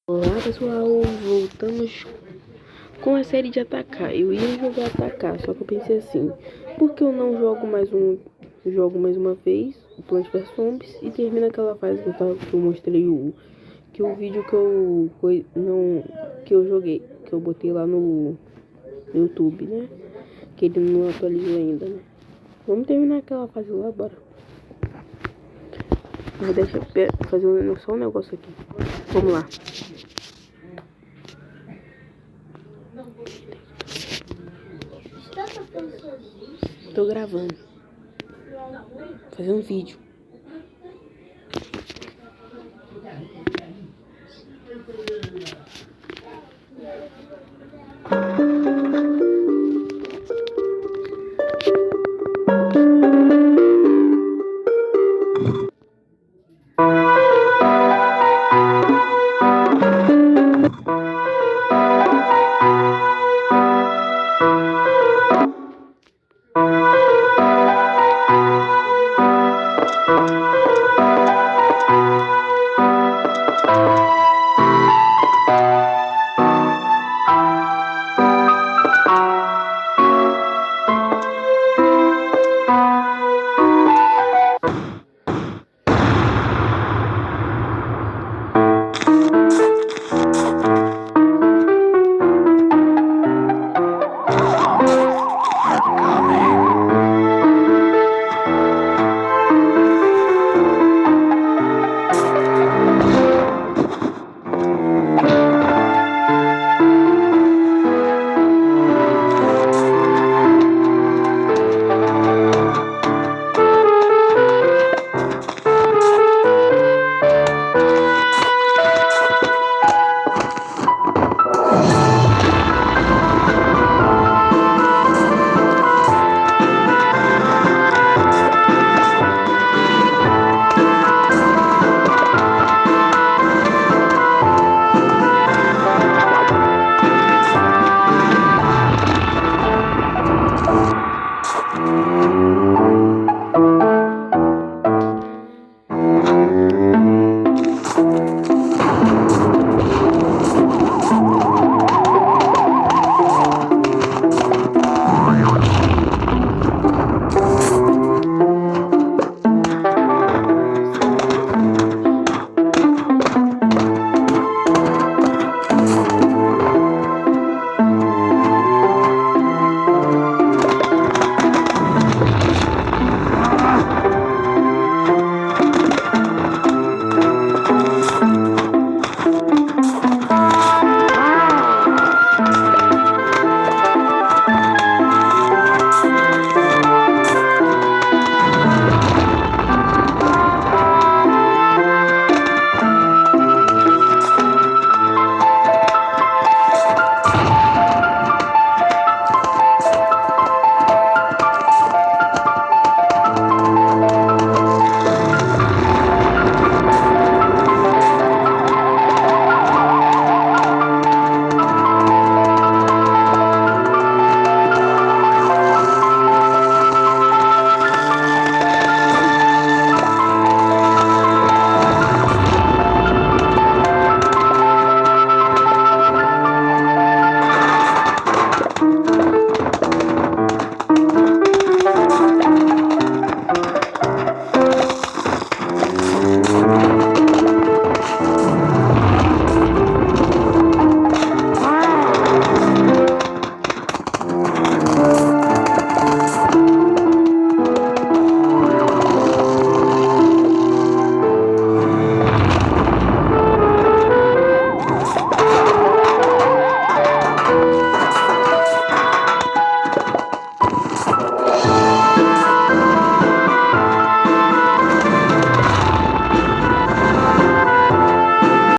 Olá pessoal, voltamos com a série de atacar. Eu ia jogar atacar, só que eu pensei assim, por que eu não jogo mais uma vez o Plants vs Zombies e termina aquela fase que eu mostrei o vídeo que eu joguei, que eu botei lá no YouTube, né? Que ele não atualizou ainda, né? Vamos terminar aquela fase lá, bora. Deixa eu fazer só um negócio aqui. Vamos lá. Tô gravando. Fazer um vídeo.